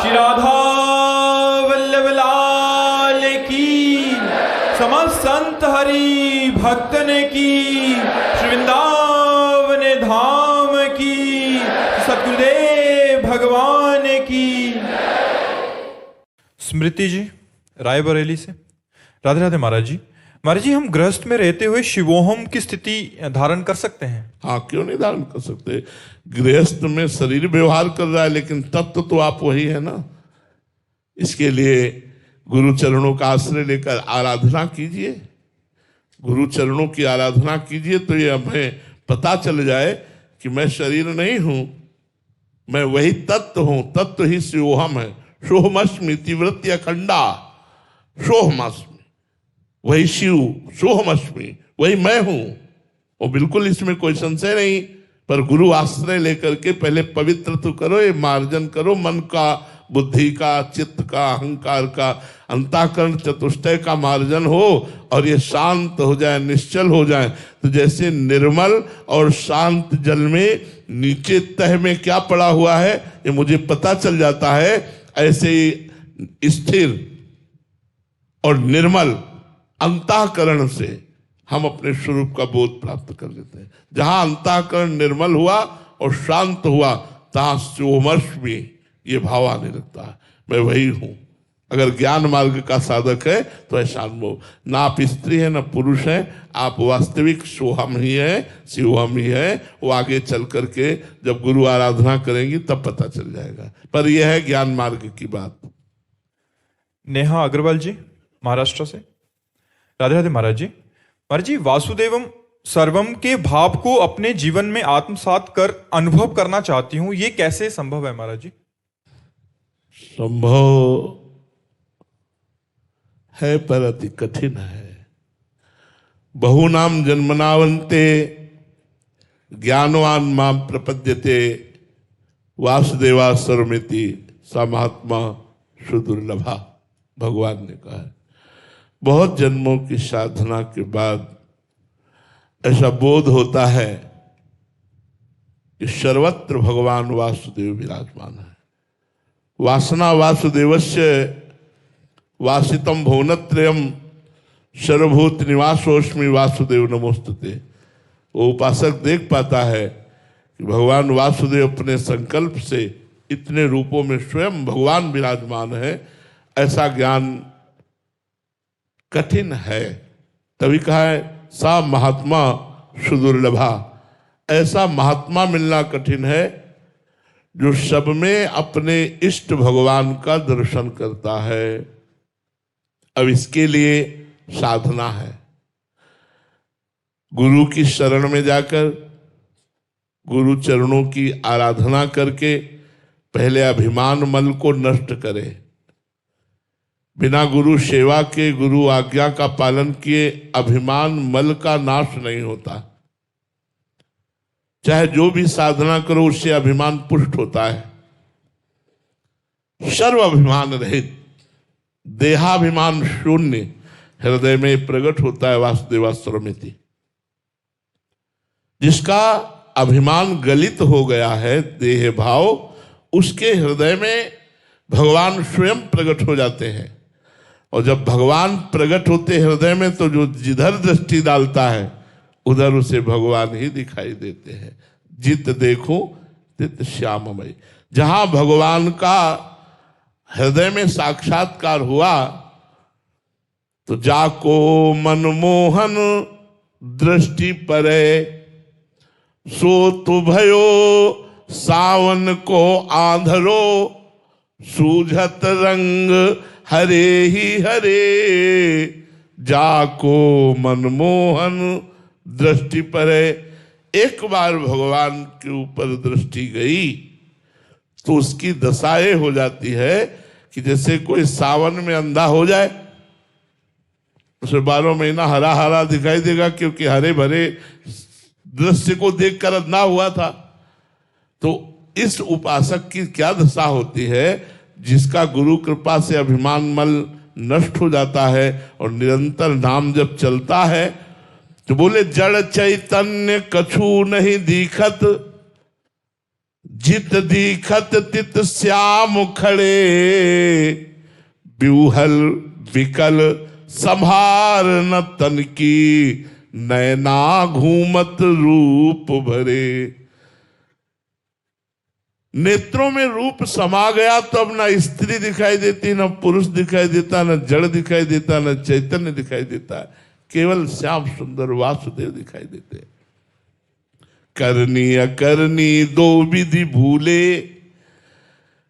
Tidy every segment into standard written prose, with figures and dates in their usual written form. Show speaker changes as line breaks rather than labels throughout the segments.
श्री राधा वल्लभ लाल की, समस्त संत हरि भक्तन की, श्री वृंदावन धाम की, सतगुरुदेव भगवान की।
स्मृति जी रायबरेली से। राधे राधे महाराज जी। महाराज जी, हम गृहस्थ में रहते हुए शिवोहम की स्थिति धारण कर सकते हैं?
हाँ, क्यों नहीं धारण कर सकते। गृहस्थ में शरीर व्यवहार कर रहा है, लेकिन तत्व तो आप वही है ना। इसके लिए गुरु चरणों का आश्रय लेकर आराधना कीजिए, गुरु चरणों की आराधना कीजिए, तो ये हमें पता चल जाए कि मैं शरीर नहीं हूं, मैं वही तत्व हूं। तत्व ही शिवोहम है। सोहमस्मि तीव्रत्य अखंडा, सोहमस्मि वही शिव, सोहमस्मि वही मैं हूं। और बिल्कुल इसमें कोई संशय नहीं। पर गुरु आश्रय लेकर के पहले पवित्र तो करो, ये मार्जन करो मन का, बुद्धि का, चित्त का, अहंकार का, अंतःकरण चतुष्टय का मार्जन हो और ये शांत हो जाए, निश्चल हो जाए। तो जैसे निर्मल और शांत जल में नीचे तह में क्या पड़ा हुआ है ये मुझे पता चल जाता है, ऐसे ही स्थिर और निर्मल अंतःकरण से हम अपने स्वरूप का बोध प्राप्त कर लेते हैं। जहां अंतःकरण निर्मल हुआ और शांत हुआ, तहां सोमर्श में ये भाव आने लगता है, मैं वही हूं। अगर ज्ञान मार्ग का साधक है तो ऐसा अनुभव, ना आप स्त्री है ना पुरुष है, आप वास्तविक सोहम ही है, शिवहम ही है। वो आगे चल करके जब गुरु आराधना करेंगी तब पता चल जाएगा। पर यह है ज्ञान मार्ग की बात।
नेहा अग्रवाल जी महाराष्ट्र से। राधे राधे महाराज जी। महाराज जी, वासुदेवम सर्वम के भाव को अपने जीवन में आत्मसात कर अनुभव करना चाहती हूं, ये कैसे संभव है महाराज जी?
संभव है पर अति कठिन है। बहुनाम जन्मनावंते ज्ञानवान मां प्रपद्यते वासुदेवा सर्वमिति सा महात्मा सुदुर्लभा, भगवान ने कहा है। बहुत जन्मों की साधना के बाद ऐसा बोध होता है कि सर्वत्र भगवान वासुदेव विराजमान है। वासना वासुदेवस्य वासितम भुवनत्रयम सर्वभूत निवासोस्मि वासुदेव नमोस्तुते। वो उपासक देख पाता है कि भगवान वासुदेव अपने संकल्प से इतने रूपों में स्वयं भगवान विराजमान है। ऐसा ज्ञान कठिन है, तभी कहा है सा महात्मा सुदुर्लभा। ऐसा महात्मा मिलना कठिन है जो सब में अपने इष्ट भगवान का दर्शन करता है। अब इसके लिए साधना है, गुरु की शरण में जाकर गुरु चरणों की आराधना करके पहले अभिमान मल को नष्ट करे। बिना गुरु सेवा के, गुरु आज्ञा का पालन किए अभिमान मल का नाश नहीं होता। चाहे जो भी साधना करो उससे अभिमान पुष्ट होता है। सर्व अभिमान रहित, देहाभिमान शून्य हृदय में प्रकट होता है वासुदेवास्वरमिति। जिसका अभिमान गलित हो गया है, देह भाव, उसके हृदय में भगवान स्वयं प्रकट हो जाते हैं। और जब भगवान प्रकट होते हृदय में तो जो जिधर दृष्टि डालता है उधर उसे भगवान ही दिखाई देते हैं। जित देखो तित श्याममय। जहां भगवान का हृदय में साक्षात्कार हुआ तो जाको मनमोहन दृष्टि परे, सो तो भयो सावन को आंधरो, सूझत रंग हरे ही हरे। जाको मनमोहन दृष्टि परे। एक बार भगवान के ऊपर दृष्टि गई तो उसकी दशाएं हो जाती है कि जैसे कोई सावन में अंधा हो जाए, उसे 12 महीना हरा हरा दिखाई देगा, क्योंकि हरे भरे दृश्य को देखकर अंधा हुआ था। तो इस उपासक की क्या दशा होती है, जिसका गुरु कृपा से अभिमान मल नष्ट हो जाता है और निरंतर नाम जब चलता है तो बोले जड़ चैतन्य कछु नहीं दिखत, जित दीखत तित श्याम खड़े, ब्यूहल विकल संभार न तन की, नैना घूमत रूप भरे। नेत्रों में रूप समा गया तो अब ना स्त्री दिखाई देती, न पुरुष दिखाई देता, न जड़ दिखाई देता, न चैतन्य दिखाई देता, केवल श्याम सुंदर वासुदेव दिखाई देते। करनी अकरनी दो विधि भूले,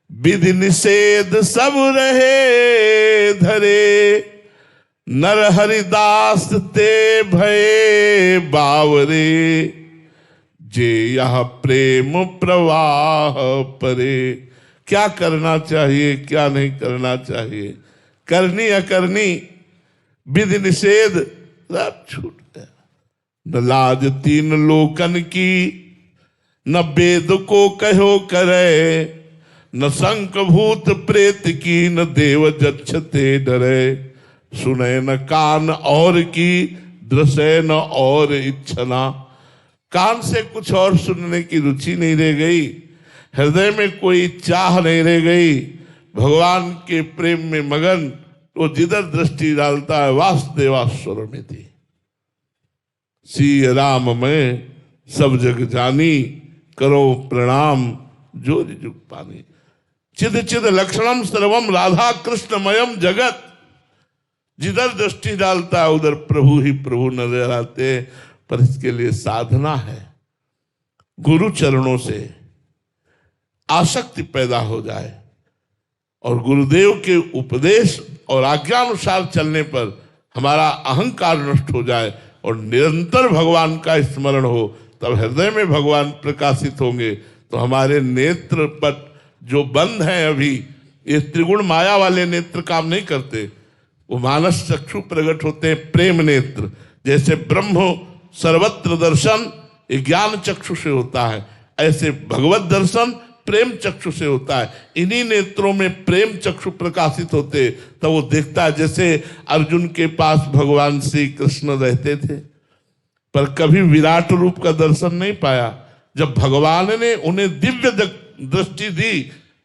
विधि निषेध सब रहे धरे। नर हरिदास ते भये बावरे, जे यह प्रेम प्रवाह परे। क्या करना चाहिए, क्या नहीं करना चाहिए, करनी अकरनी, विधि निषेध सब छूट गया। न लाज तीन लोकन की, न वेद को कहो करे, न शंख भूत प्रेत की, न देव जक्षते डरे। सुने न कान और की, दृश्य न और इच्छना। कान से कुछ और सुनने की रुचि नहीं रह गई, हृदय में कोई चाह नहीं रह गई। भगवान के प्रेम में मगन वो जिधर दृष्टि डालता है वासुदेवास्वर में थी। सी राम में सब जग जानी, करो प्रणाम जोरि जुग पानी। चिद चिद लक्षणम सर्वम राधा कृष्णमयम जगत। जिधर दृष्टि डालता है उधर प्रभु ही प्रभु नजर आते। पर इसके लिए साधना है, गुरु चरणों से आसक्ति पैदा हो जाए और गुरुदेव के उपदेश और आज्ञानुसार चलने पर हमारा अहंकार नष्ट हो जाए और निरंतर भगवान का स्मरण हो, तब हृदय में भगवान प्रकाशित होंगे। तो हमारे नेत्र पट जो बंद हैं अभी, ये त्रिगुण माया वाले नेत्र काम नहीं करते, वो मानस चक्षु प्रकट होते हैं, प्रेम नेत्र। जैसे ब्रह्म सर्वत्र दर्शन ये ज्ञान चक्षु से होता है, ऐसे भगवत दर्शन प्रेम चक्षु से होता है। इन्हीं नेत्रों में प्रेम चक्षु प्रकाशित होते तो वो देखता है। जैसे अर्जुन के पास भगवान श्री कृष्ण रहते थे पर कभी विराट रूप का दर्शन नहीं पाया। जब भगवान ने उन्हें दिव्य दृष्टि दी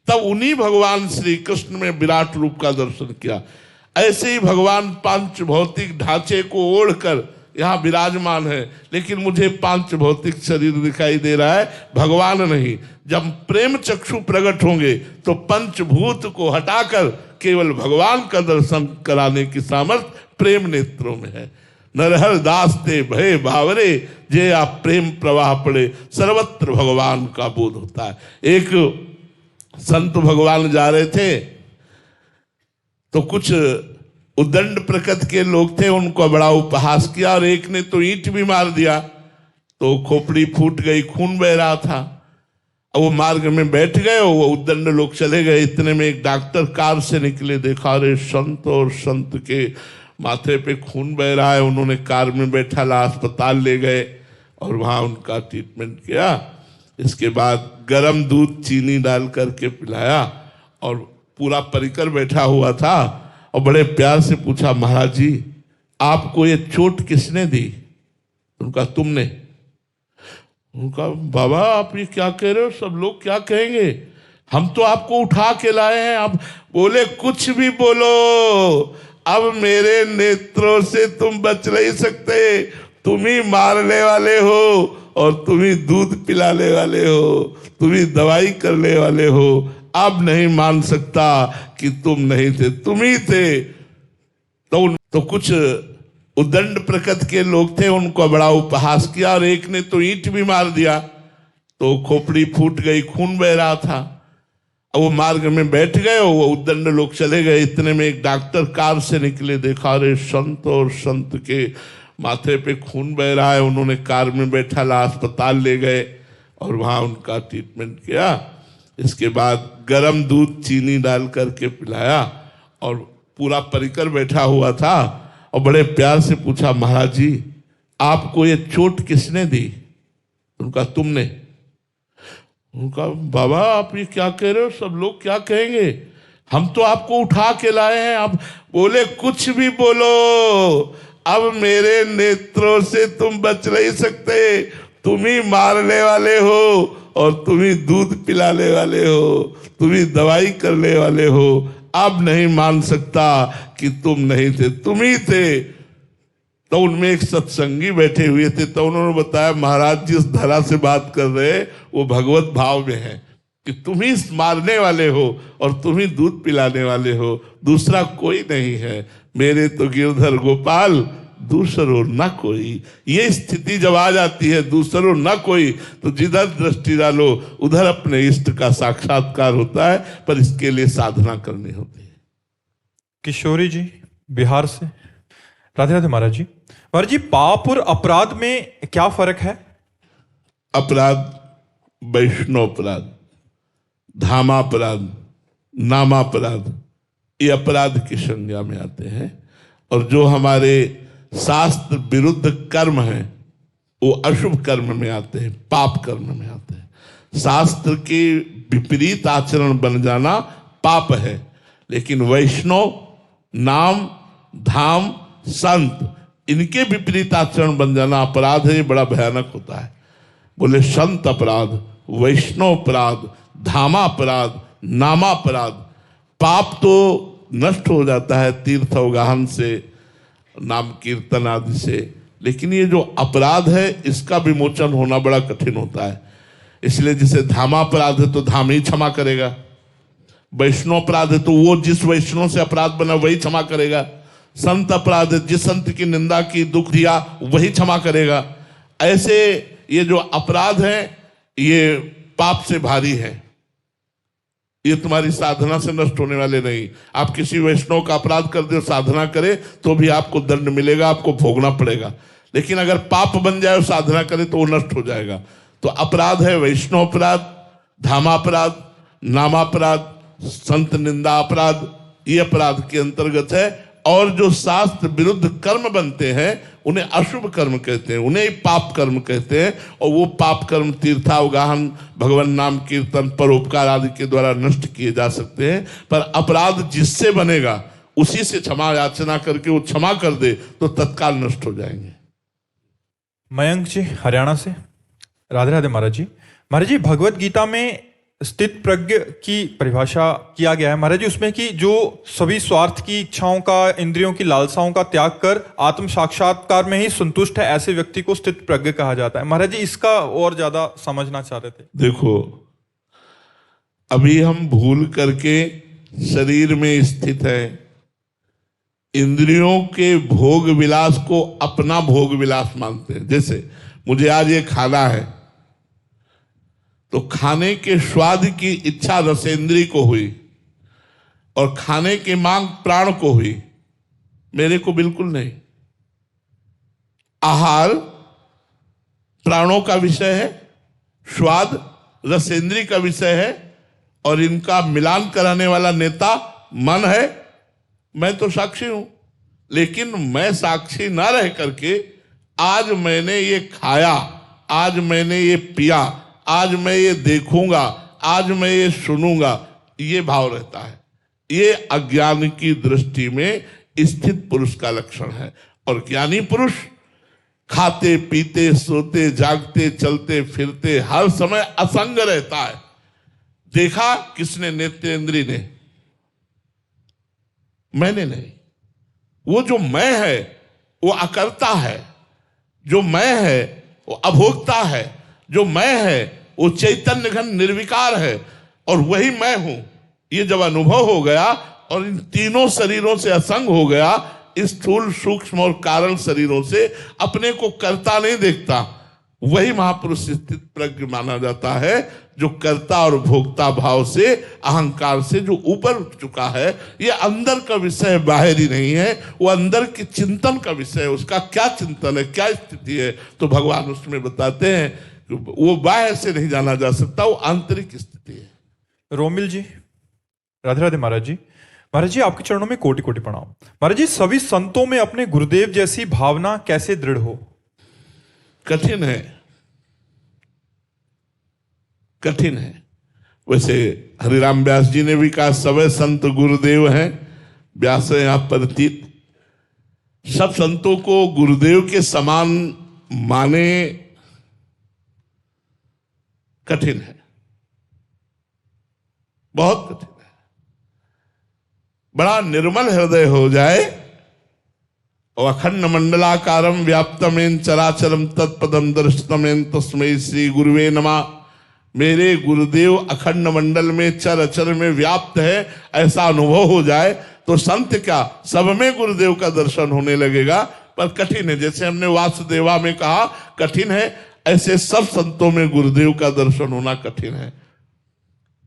तब उन्हीं भगवान श्री कृष्ण में विराट रूप का दर्शन किया। ऐसे ही भगवान पांच भौतिक ढांचे को ओढ़कर यहाँ विराजमान है, लेकिन मुझे पांच भौतिक शरीर दिखाई दे रहा है, भगवान नहीं। जब प्रेम चक्षु प्रकट होंगे तो पंचभूत को हटाकर केवल भगवान का दर्शन कराने की सामर्थ्य प्रेम नेत्रों में है। नरहर दास ते भय बावरे, जे आप प्रेम प्रवाह पड़े सर्वत्र भगवान का बोध होता है। एक संत भगवान जा रहे थे तो कुछ उद्दंड प्रकृति के लोग थे, उनको बड़ा उपहास किया और एक ने तो ईंट भी मार दिया तो खोपड़ी फूट गई, खून बह रहा था। अब वो मार्ग में बैठ गए, वो उद्दंड लोग चले गए। इतने में एक डॉक्टर कार से निकले, देखा रे संत और संत के माथे पे खून बह रहा है। उन्होंने कार में बैठा ला अस्पताल ले गए और वहां उनका ट्रीटमेंट किया। इसके बाद गर्म दूध चीनी डाल करके पिलाया और पूरा परिकर बैठा हुआ था और बड़े प्यार से पूछा, महाराज जी आपको ये चोट किसने दी? उनका तुमने। उनका बाबा आप ये क्या कह रहे हो, सब लोग क्या कहेंगे, हम तो आपको उठा के लाए हैं। आप बोले कुछ भी बोलो, अब मेरे नेत्रों से तुम बच नहीं सकते, तुम ही मारने वाले हो और तुम ही दूध पिलाने वाले हो, तुम ही दवाई करने वाले हो। अब नहीं मान सकता कि तुम नहीं थे, तुम ही थे। तो कुछ उद्दंड प्रकृति के लोग थे, उनको बड़ा उपहास किया और एक ने तो ईंट भी मार दिया तो खोपड़ी फूट गई, खून बह रहा था। अब वो मार्ग में बैठ गए, वो उद्दंड लोग चले गए। इतने में एक डॉक्टर कार से निकले, देखा रे संत और संत के माथे पे खून बह रहा है। उन्होंने कार में बैठा ला अस्पताल ले गए और वहां उनका ट्रीटमेंट किया। इसके बाद गर्म दूध चीनी डाल करके पिलाया और पूरा परिकर बैठा हुआ था और बड़े प्यार से पूछा, महाराज जी आपको ये चोट किसने दी? उनका तुमने। उनका बाबा आप ये क्या कह रहे हो, सब लोग क्या कहेंगे, हम तो आपको उठा के लाए हैं। आप बोले कुछ भी बोलो, अब मेरे नेत्रों से तुम बच नहीं सकते, तुम ही मारने वाले हो और तुम ही दूध पिलाने वाले हो, तुम ही दवाई करने वाले हो। अब नहीं मान सकता कि तुम नहीं थे, तुम ही थे। तो उनमें एक सत्संगी बैठे हुए थे, तो उन्होंने बताया महाराज जिस धरा से बात कर रहे वो भगवत भाव में है कि तुम ही मारने वाले हो और तुम ही दूध पिलाने वाले हो, दूसरा कोई नहीं है। मेरे तो गिरधर गोपाल दूसरो न कोई। ये स्थिति जब आ जाती है दूसरो न कोई, तो जिधर दृष्टि डालो उधर अपने इष्ट का साक्षात्कार होता है, पर इसके लिए साधना करनी होती है।
किशोरी जी बिहार से। राधे राधे महाराज जी। महाराज जी, पाप और अपराध में क्या फर्क है?
अपराध वैष्णव अपराध, धामापराध, नामापराध, ये अपराध की संज्ञा में आते हैं। और जो हमारे शास्त्र विरुद्ध कर्म हैं वो अशुभ कर्म में आते हैं, पाप कर्म में आते हैं। शास्त्र के विपरीत आचरण बन जाना पाप है, लेकिन वैष्णव, नाम, धाम, संत, इनके विपरीत आचरण बन जाना अपराध है। ये बड़ा भयानक होता है। बोले संत अपराध, वैष्णव अपराध, धामा अपराध, नामा अपराध। पाप तो नष्ट हो जाता है तीर्थ अवगाहन से, नाम कीर्तन आदि से, लेकिन ये जो अपराध है इसका विमोचन होना बड़ा कठिन होता है। इसलिए जैसे धामा अपराध है तो धाम ही क्षमा करेगा, वैष्णव अपराध है तो वो जिस वैष्णव से अपराध बना वही क्षमा करेगा, संत अपराध है जिस संत की निंदा की, दुख दिया, वही क्षमा करेगा। ऐसे ये जो अपराध है ये पाप से भारी है, ये तुम्हारी साधना से नष्ट होने वाले नहीं। आप किसी वैष्णव का अपराध कर दो, साधना करे तो भी आपको दंड मिलेगा, आपको भोगना पड़ेगा। लेकिन अगर पाप बन जाए और साधना करे तो वो नष्ट हो जाएगा। तो अपराध है वैष्णव अपराध, धामापराध, नामापराध, संत निंदा अपराध, ये अपराध के अंतर्गत है। और जो शास्त्र विरुद्ध कर्म बनते हैं उन्हें अशुभ कर्म कहते हैं, उन्हें पाप कर्म कहते हैं। और वो पाप कर्म तीर्थावगाहन, भगवान नाम कीर्तन, परोपकार आदि के द्वारा नष्ट किए जा सकते हैं। पर अपराध जिससे बनेगा उसी से क्षमा याचना करके वो क्षमा कर दे तो तत्काल नष्ट हो जाएंगे।
मयंक जी हरियाणा से। राधे राधे महाराज जी। महाराज जी, भगवत गीता में स्थित प्रज्ञ की परिभाषा किया गया है महाराज जी उसमें कि जो सभी स्वार्थ की इच्छाओं का, इंद्रियों की लालसाओं का त्याग कर आत्म साक्षात्कार में ही संतुष्ट है, ऐसे व्यक्ति को स्थित प्रज्ञ कहा जाता है। महाराज जी इसका और ज्यादा समझना चाह रहे थे।
देखो, अभी हम भूल करके शरीर में स्थित है, इंद्रियों के भोग विलास को अपना भोग विलास मानते हैं। जैसे मुझे आज ये खाना है तो खाने के स्वाद की इच्छा रसेंद्री को हुई और खाने की मांग प्राण को हुई, मेरे को बिल्कुल नहीं। आहार प्राणों का विषय है, स्वाद रसेंद्री का विषय है, और इनका मिलान कराने वाला नेता मन है। मैं तो साक्षी हूं, लेकिन मैं साक्षी ना रह करके आज मैंने ये खाया, आज मैंने ये पिया, आज मैं ये देखूंगा, आज मैं ये सुनूंगा, ये भाव रहता है। ये अज्ञान की दृष्टि में स्थित पुरुष का लक्षण है। और ज्ञानी पुरुष खाते पीते सोते जागते चलते फिरते हर समय असंग रहता है। देखा किसने? नेत्रेंद्री ने, मैंने नहीं। वो जो मैं है वो अकर्ता है, जो मैं है वो अभोक्ता है, जो मैं है वो चैतन्य घन निर्विकार है, और वही मैं हूं। ये जब अनुभव हो गया और इन तीनों शरीरों से असंग हो गया, इस स्थूल सूक्ष्म और कारण शरीरों से अपने को कर्ता नहीं देखता, वही महापुरुष स्थित प्रज्ञ माना जाता है, जो कर्ता और भोक्ता भाव से, अहंकार से जो ऊपर उठ चुका है। ये अंदर का विषय बाहर ही नहीं है, वो अंदर के चिंतन का विषय है। उसका क्या चिंतन है, क्या स्थिति है, तो भगवान उसमें बताते हैं वो बाहर से नहीं जाना जा सकता, वो आंतरिक स्थिति है।
रोमिल जी राधे राधे महाराज जी। महाराज जी आपके चरणों में कोटि कोटि प्रणाम। महाराज जी, सभी संतों में अपने गुरुदेव जैसी भावना कैसे दृढ़ हो? कठिन
है, कठिन है। वैसे हरिराम व्यास जी ने भी कहा सभी संत गुरुदेव हैं, व्यास यहां प्रतीत। सब संतों को गुरुदेव के समान माने कठिन है, बहुत कठिन है। बड़ा निर्मल हृदय हो जाए और अखंड मंडलाकारम व्याप्तमेन चराचरम तत्पदम दर्शनमेन तस्मै श्री गुरुवे नमः। मेरे गुरुदेव अखंड मंडल में चर अचर में व्याप्त है, ऐसा अनुभव हो जाए तो संत क्या सब में गुरुदेव का दर्शन होने लगेगा। पर कठिन है, जैसे हमने वासुदेवा में कहा कठिन है, ऐसे सब संतों में गुरुदेव का दर्शन होना कठिन है।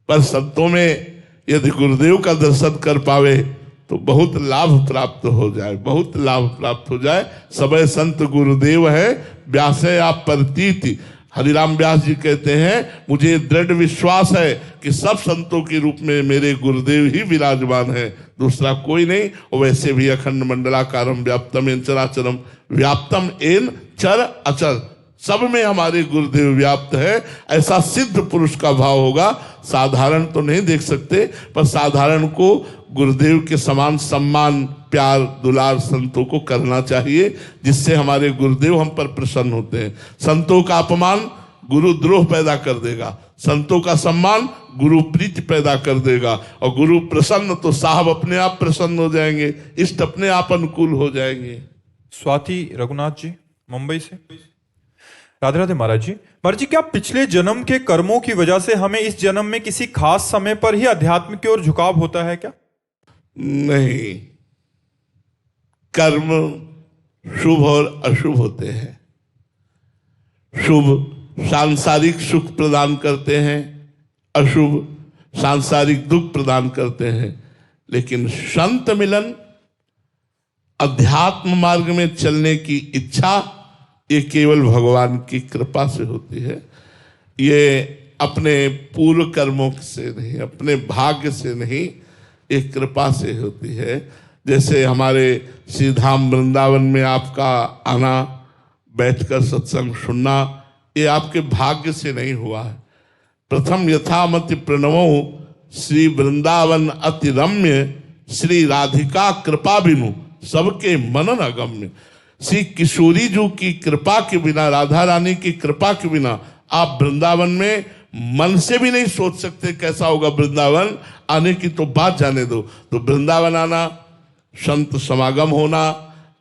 पर संतों में यदि गुरुदेव का दर्शन कर पावे तो बहुत लाभ प्राप्त हो जाए, बहुत लाभ प्राप्त हो जाए। सबे संत गुरुदेव है व्यासे आप प्रतीति। हरिराम व्यास जी कहते हैं मुझे दृढ़ विश्वास है कि सब संतों के रूप में मेरे गुरुदेव ही विराजमान है, दूसरा कोई नहीं। और वैसे भी अखंड मंडलाकारम व्याप्तम एन चराचरम व्याप्तम एन चर अचर, सब में हमारे गुरुदेव व्याप्त है। ऐसा सिद्ध पुरुष का भाव होगा। साधारण तो नहीं देख सकते, पर साधारण को गुरुदेव के समान सम्मान प्यार दुलार संतों को करना चाहिए, जिससे हमारे गुरुदेव हम पर प्रसन्न होते हैं। संतों का अपमान गुरु द्रोह पैदा कर देगा, संतों का सम्मान गुरु प्रीति पैदा कर देगा। और गुरु प्रसन्न तो साहब अपने आप प्रसन्न हो जाएंगे, इष्ट अपने आप अनुकूल हो जाएंगे।
स्वाति रघुनाथ जी मुंबई से। राधे राधे महाराज जी। महाराज जी, क्या पिछले जन्म के कर्मों की वजह से हमें इस जन्म में किसी खास समय पर ही अध्यात्म की ओर झुकाव होता है क्या?
नहीं, कर्म शुभ और अशुभ होते हैं। शुभ सांसारिक सुख प्रदान करते हैं, अशुभ सांसारिक दुख प्रदान करते हैं। लेकिन संत मिलन, अध्यात्म मार्ग में चलने की इच्छा, ये केवल भगवान की कृपा से होती है। ये अपने पूर्व कर्मों से नहीं, अपने भाग्य से नहीं, एक कृपा से होती है। जैसे हमारे श्री धाम वृंदावन में आपका आना, बैठकर सत्संग सुनना, ये आपके भाग्य से नहीं हुआ है। प्रथम यथामति प्रणवो श्री वृंदावन अति रम्य, श्री राधिका कृपा बिनु सबके मनन अगम्य। श्री किशोरी जी की कृपा के बिना, राधा रानी की कृपा के बिना आप वृंदावन में मन से भी नहीं सोच सकते कैसा होगा वृंदावन। आने की तो बात जाने दो। तो वृंदावन आना, संत समागम होना,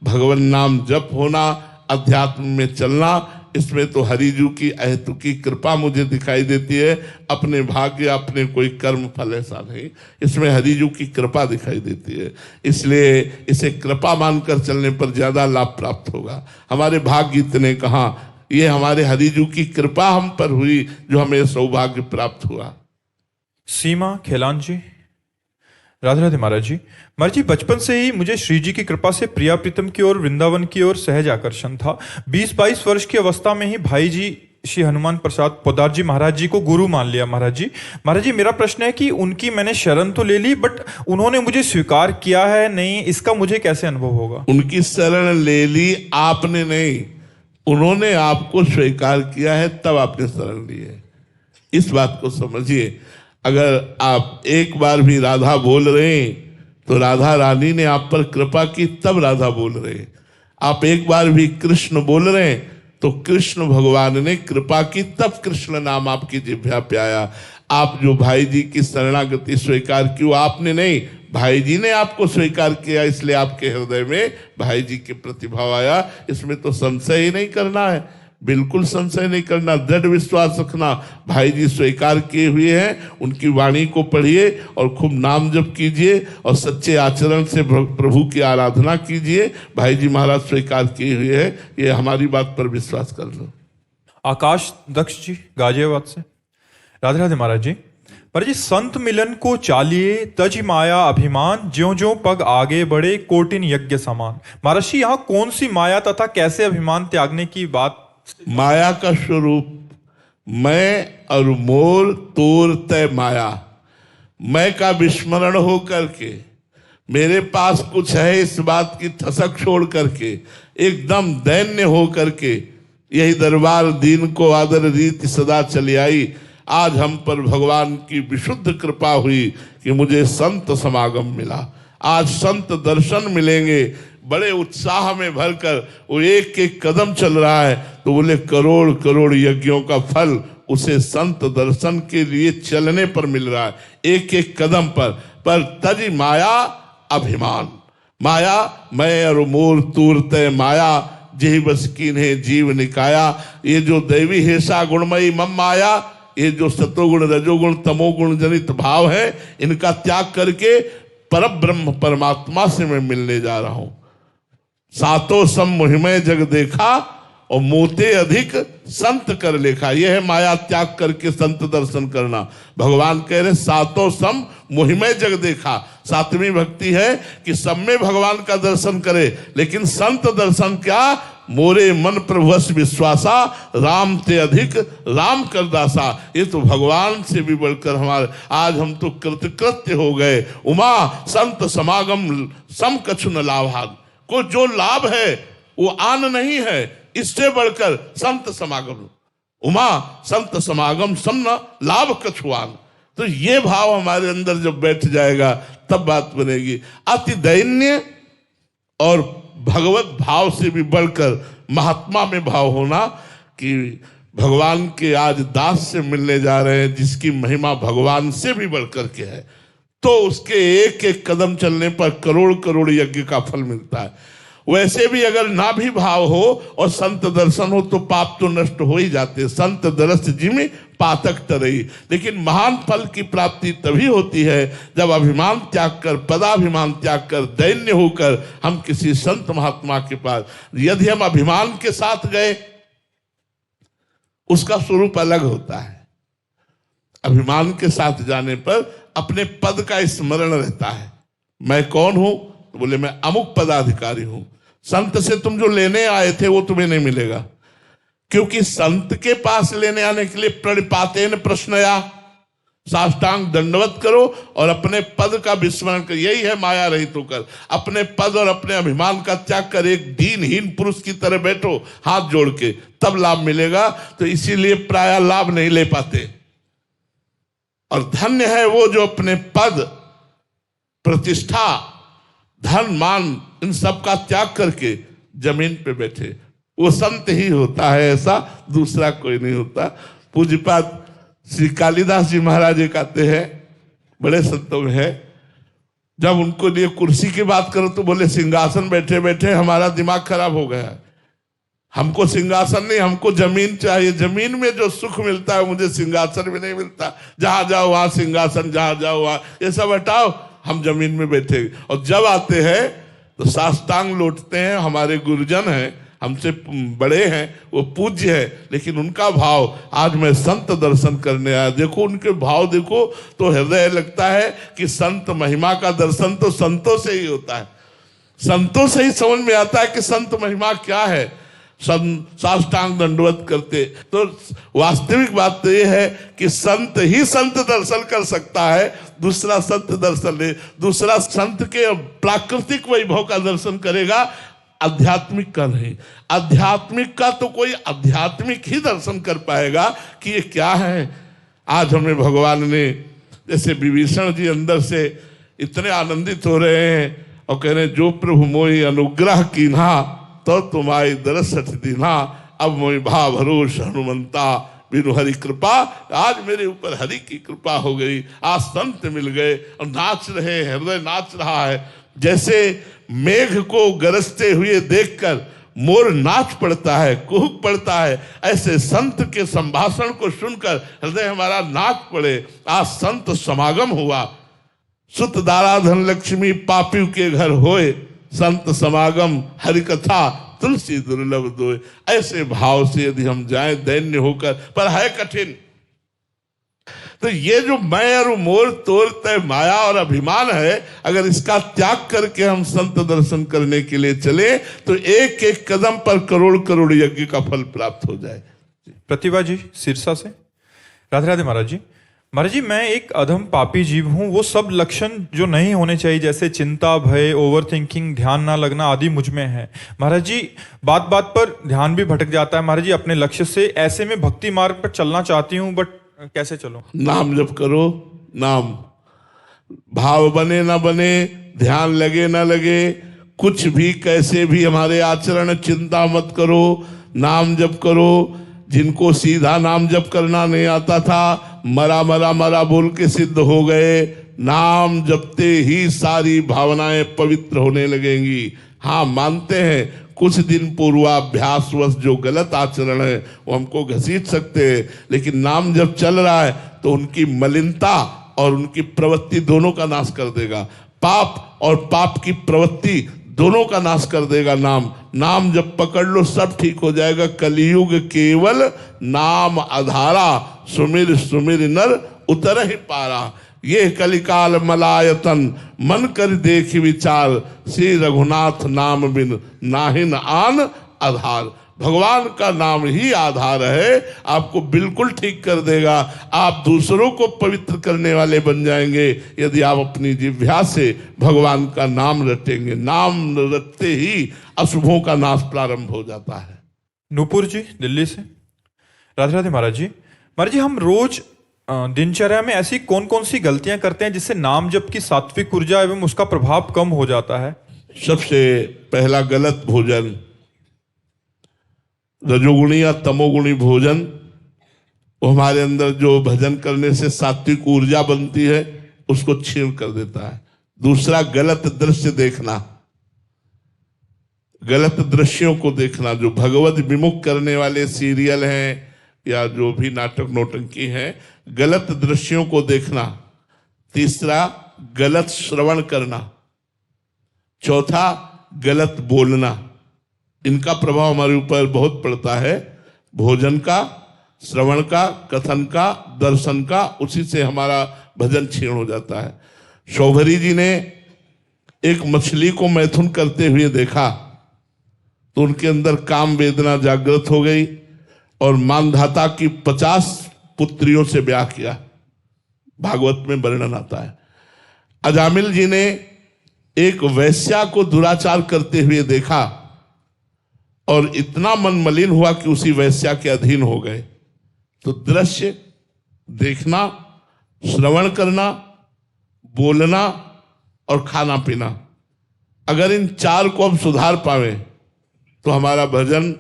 भगवान नाम जप होना, अध्यात्म में चलना, इसमें तो हरिजू की अहेतु की कृपा मुझे दिखाई देती है। अपने भाग्य अपने कोई कर्म फल ऐसा नहीं, इसमें हरिजू की कृपा दिखाई देती है। इसलिए इसे कृपा मानकर चलने पर ज्यादा लाभ प्राप्त होगा। हमारे भाग्य इतने कहाँ, ये हमारे हरिजू की कृपा हम पर हुई जो हमें सौभाग्य प्राप्त हुआ।
सीमा खेलान जी। राधे राधे महाराज जी। महाराज जी, बचपन से ही मुझे श्री जी की कृपा से प्रिया प्रीतम की ओर, वृंदावन की ओर सहज आकर्षण था। 20-22 वर्ष की अवस्था में ही भाई जी श्री हनुमान प्रसाद पोदार जी महाराज जी को गुरु मान लिया। महाराज जी, मेरा प्रश्न है कि उनकी मैंने शरण तो ले ली, बट उन्होंने मुझे स्वीकार किया है नहीं, इसका मुझे कैसे अनुभव होगा?
उनकी शरण ले ली आपने नहीं, उन्होंने आपको स्वीकार किया है, तब आपने शरण ली है। इस बात को समझिए। अगर आप एक बार भी राधा बोल रहे हैं तो राधा रानी ने आप पर कृपा की, तब राधा बोल रहे हैं। आप एक बार भी कृष्ण बोल रहे हैं तो कृष्ण भगवान ने कृपा की, तब कृष्ण नाम आपकी जिह्वा पे आया। आप जो भाई जी की शरणागति स्वीकार की, वो आपने नहीं, भाई जी ने आपको स्वीकार किया, इसलिए आपके हृदय में भाई जी के प्रतिभाव आया। इसमें तो संशय ही नहीं करना है, बिल्कुल संशय नहीं करना, दृढ़ विश्वास रखना। भाई जी स्वीकार किए हुए हैं, उनकी वाणी को पढ़िए और खूब नाम जप कीजिए और सच्चे आचरण से प्रभु की आराधना कीजिए। भाई जी महाराज स्वीकार किए हुए हैं, ये हमारी बात पर विश्वास कर लो।
आकाश दक्ष जी गाजियाबाद से। राधे राधे महाराज जी। पर जी, संत मिलन को चालिए तज माया अभिमान, ज्यों ज्यों पग आगे बढ़े कोटिन यज्ञ समान। महाराज जी, यहाँ कौन सी माया तथा कैसे अभिमान त्यागने की बात?
माया का स्वरूप मैं और मोर तोर तय माया। मैं का विस्मरण हो करके, मेरे पास कुछ है इस बात की ठसक छोड़ करके, एकदम दैन्य हो करके, यही दरबार दीन को आदर रीति सदा चली आई। आज हम पर भगवान की विशुद्ध कृपा हुई कि मुझे संत समागम मिला। आज संत दर्शन मिलेंगे। बड़े उत्साह में भरकर वो एक एक कदम चल रहा है, तो बोले करोड़ करोड़ यज्ञों का फल उसे संत दर्शन के लिए चलने पर मिल रहा है, एक एक कदम पर तज माया अभिमान। माया मैं और मोर तूरते माया, जेहि बस कीन्हे जीव निकाया। ये जो दैवी हेषा गुणमयी मम माया, ये जो सतोगुण रजोगुण तमोगुण जनित भाव है, इनका त्याग करके परब्रह्म परमात्मा से मैं मिलने जा रहा हूं। सातों सम मोहिमय जग देखा और मोते अधिक संत कर लेखा। यह है माया त्याग करके संत दर्शन करना। भगवान कह रहे सातों सम मोहिमय जग देखा। सातवीं भक्ति है कि सब में भगवान का दर्शन करे, लेकिन संत दर्शन क्या? मोरे मन प्रभुवश विश्वासा, राम ते अधिक राम कर दासा। ये तो भगवान से भी बढ़कर हमारे, आज हम तो कृतकृत्य हो गए। उमा संत समागम सम कछु न लाभान। को जो लाभ है वो आन नहीं है, इससे बढ़कर संत समागम। उमा संत समागम सम न लाभ कछुआन। तो ये भाव हमारे अंदर जब बैठ जाएगा तब बात बनेगी। अति दैन्य और भगवत भाव से भी बढ़कर महात्मा में भाव होना कि भगवान के आज दास से मिलने जा रहे हैं, जिसकी महिमा भगवान से भी बढ़कर के है, तो उसके एक एक कदम चलने पर करोड़ करोड़ यज्ञ का फल मिलता है। वैसे भी अगर ना भी भाव हो और संत दर्शन हो तो पाप तो नष्ट हो ही जाते। संत दरस जिमि पातक तरई। लेकिन महान फल की प्राप्ति तभी होती है जब अभिमान त्याग कर, पदाभिमान त्याग कर, दैन्य होकर हम किसी संत महात्मा के पास। यदि हम अभिमान के साथ गए, उसका स्वरूप अलग होता है। अभिमान के साथ जाने पर अपने पद का स्मरण रहता है। मैं कौन हूं? तो बोले मैं अमुक पदाधिकारी हूं। संत से तुम जो लेने आए थे वो तुम्हें नहीं मिलेगा, क्योंकि संत के पास लेने आने के लिए प्रणिपातेन प्रश्नया, साष्टांग दंडवत करो और अपने पद का विस्मरण कर। यही है माया रहित होकर अपने पद और अपने अभिमान का त्याग कर एक दीनहीन पुरुष की तरह बैठो हाथ जोड़ के, तब लाभ मिलेगा। तो इसीलिए प्राय लाभ नहीं ले पाते। और धन्य है वो जो अपने पद, प्रतिष्ठा, धन, मान, इन सब का त्याग करके जमीन पे बैठे। वो संत ही होता है, ऐसा दूसरा कोई नहीं होता। पूज्यपाद श्री कालिदास जी महाराज कहते हैं, बड़े संतों में है, जब उनको लिए कुर्सी की बात करो तो बोले सिंहासन बैठे बैठे हमारा दिमाग खराब हो गया है। हमको सिंहासन नहीं, हमको जमीन चाहिए। जमीन में जो सुख मिलता है मुझे सिंहासन में नहीं मिलता। जहां जाओ वहां सिंहासन, जहां जाओ वहां, ये सब हटाओ, हम जमीन में बैठे। और जब आते हैं तो साष्टांग लौटते हैं। हमारे गुरुजन हैं, हमसे बड़े हैं, वो पूज्य है, लेकिन उनका भाव, आज मैं संत दर्शन करने आया, देखो उनके भाव देखो तो हृदय लगता है कि संत महिमा का दर्शन तो संतों से ही होता है। संतों से ही समझ में आता है कि संत महिमा क्या है। साष्टांग दंडवत करते। तो वास्तविक बात तो यह है कि संत ही संत दर्शन कर सकता है, दूसरा संत दर्शन ले, दूसरा संत के प्राकृतिक वैभव का दर्शन करेगा, आध्यात्मिक का नहीं। आध्यात्मिक का तो कोई आध्यात्मिक ही दर्शन कर पाएगा कि ये क्या है। आज हमें भगवान ने, जैसे विभीषण जी अंदर से इतने आनंदित हो रहे हैं और कह रहे हैं, जो प्रभु मोहि अनुग्रह कीन्हा तो तुम्हारी दरसठ दीना, अब मोहि भाव भरोस हनुमंता, बिनु हरि कृपा। आज मेरे ऊपर हरि की कृपा हो गई, आज संत मिल गए और नाच रहे, हृदय नाच रहा है। जैसे मेघ को गरजते हुए देखकर मोर नाच पड़ता है, कुहुक पड़ता है, ऐसे संत के संभाषण को सुनकर हृदय हमारा नाच पड़े। आज संत समागम हुआ। सुत दारा धन लक्ष्मी पापी के घर होए, संत समागम हरि कथा तुलसी दुर्लभ दोए। ऐसे भाव से यदि हम जाएं दैन्य होकर, पर है कठिन। तो ये जो मैं और मोर तोर तय माया और अभिमान है, अगर इसका त्याग करके हम संत दर्शन करने के लिए चले तो एक एक कदम पर करोड़ करोड़ यज्ञ का फल प्राप्त हो जाए।
प्रतिभा जी सिरसा से, राधे राधे महाराज जी। महाराज जी, मैं एक अधम पापी जीव हूँ। वो सब लक्षण जो नहीं होने चाहिए, जैसे चिंता, भय, ओवर थिंकिंग, ध्यान ना लगना आदि मुझ में है। महाराज जी, बात बात पर ध्यान भी भटक जाता है महाराज जी अपने लक्ष्य से। ऐसे में भक्ति मार्ग पर चलना चाहती हूँ, बट कैसे चलूं?
नाम जप करो, नाम भाव बने ना बने, ध्यान लगे ना लगे, कुछ भी कैसे भी हमारे आचरण, चिंता मत करो, नाम जप करो। जिनको सीधा नाम जप करना नहीं आता था, मरा मरा मरा बोल के सिद्ध हो गए। नाम जपते ही सारी भावनाएं पवित्र होने लगेंगी। हाँ, मानते हैं कुछ दिन पूर्वाभ्यासवश जो गलत आचरण है वो हमको घसीट सकते हैं, लेकिन नाम जब चल रहा है तो उनकी मलिनता और उनकी प्रवृत्ति दोनों का नाश कर देगा। पाप और पाप की प्रवृत्ति दोनों का नाश कर देगा नाम। नाम जब पकड़ लो सब ठीक हो जाएगा। कलियुग केवल नाम आधारा, सुमिर सुमिर नर उतर ही पारा। ये कलिकाल मलायतन, मन कर देख विचार, श्री रघुनाथ नाम बिन नाहिन आन आधार। भगवान का नाम ही आधार है, आपको बिल्कुल ठीक कर देगा। आप दूसरों को पवित्र करने वाले बन जाएंगे यदि आप अपनी जिह्वा से भगवान का नाम रटेंगे। नाम रटते ही अशुभों का नाश प्रारंभ हो जाता है।
नूपुर जी दिल्ली से। राधे राधे महाराज जी। महाराज जी, हम रोज दिनचर्या में ऐसी कौन कौन सी गलतियां करते हैं जिससे नाम जप की सात्विक ऊर्जा एवं उसका प्रभाव कम हो जाता है?
सबसे पहला गलत भोजन, रजोगुणी या तमोगुणी भोजन, वो हमारे अंदर जो भजन करने से सात्विक ऊर्जा बनती है उसको क्षीण कर देता है। दूसरा, गलत दृश्य देखना, गलत दृश्यों को देखना, जो भगवत विमुख करने वाले सीरियल हैं या जो भी नाटक नौटंकी हैं, गलत दृश्यों को देखना। तीसरा, गलत श्रवण करना। चौथा, गलत बोलना। इनका प्रभाव हमारे ऊपर बहुत पड़ता है। भोजन का, श्रवण का, कथन का, दर्शन का, उसी से हमारा भजन क्षीण हो जाता है। शौभरी जी ने एक मछली को मैथुन करते हुए देखा तो उनके अंदर काम वेदना जागृत हो गई और मानधाता की 50 पुत्रियों से ब्याह किया। भागवत में वर्णन आता है। अजामिल जी ने एक वैश्या को दुराचार करते हुए देखा और इतना मन मलिन हुआ कि उसी वैश्या के अधीन हो गए। तो दृश्य देखना, श्रवण करना, बोलना और खाना पीना, अगर इन चार को हम सुधार पावे तो हमारा भजन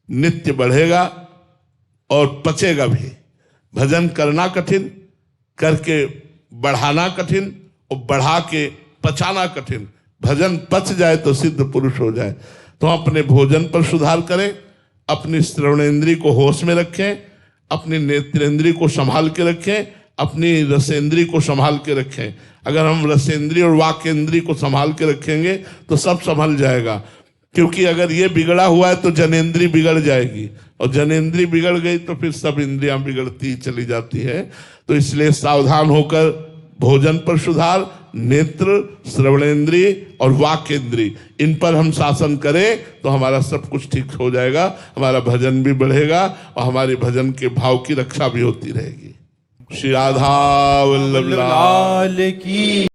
नित्य बढ़ेगा और पचेगा भी। भजन करना कठिन, करके बढ़ाना कठिन और बढ़ा के पचाना कठिन। भजन पच जाए तो सिद्ध पुरुष हो जाए। तो अपने भोजन पर सुधार करें, अपनी श्रवणेंद्री को होश में रखें, अपनी नेत्रेंद्री को संभाल के रखें, अपनी रसेंद्री को संभाल के रखें। अगर हम रसेंद्री और वाकेंद्री को संभाल के रखेंगे तो सब संभल जाएगा। क्योंकि अगर ये बिगड़ा हुआ है तो जनेंद्री बिगड़ जाएगी और जनेंद्री बिगड़ गई तो फिर सब इंद्रियां बिगड़ती चली जाती है। तो इसलिए सावधान होकर भोजन पर सुधार, नेत्र, श्रवणेंद्रिय और वाकेंद्रिय, इन पर हम शासन करें तो हमारा सब कुछ ठीक हो जाएगा। हमारा भजन भी बढ़ेगा और हमारे भजन के भाव की रक्षा भी होती रहेगी। श्री राधा वल्लभ लाल की।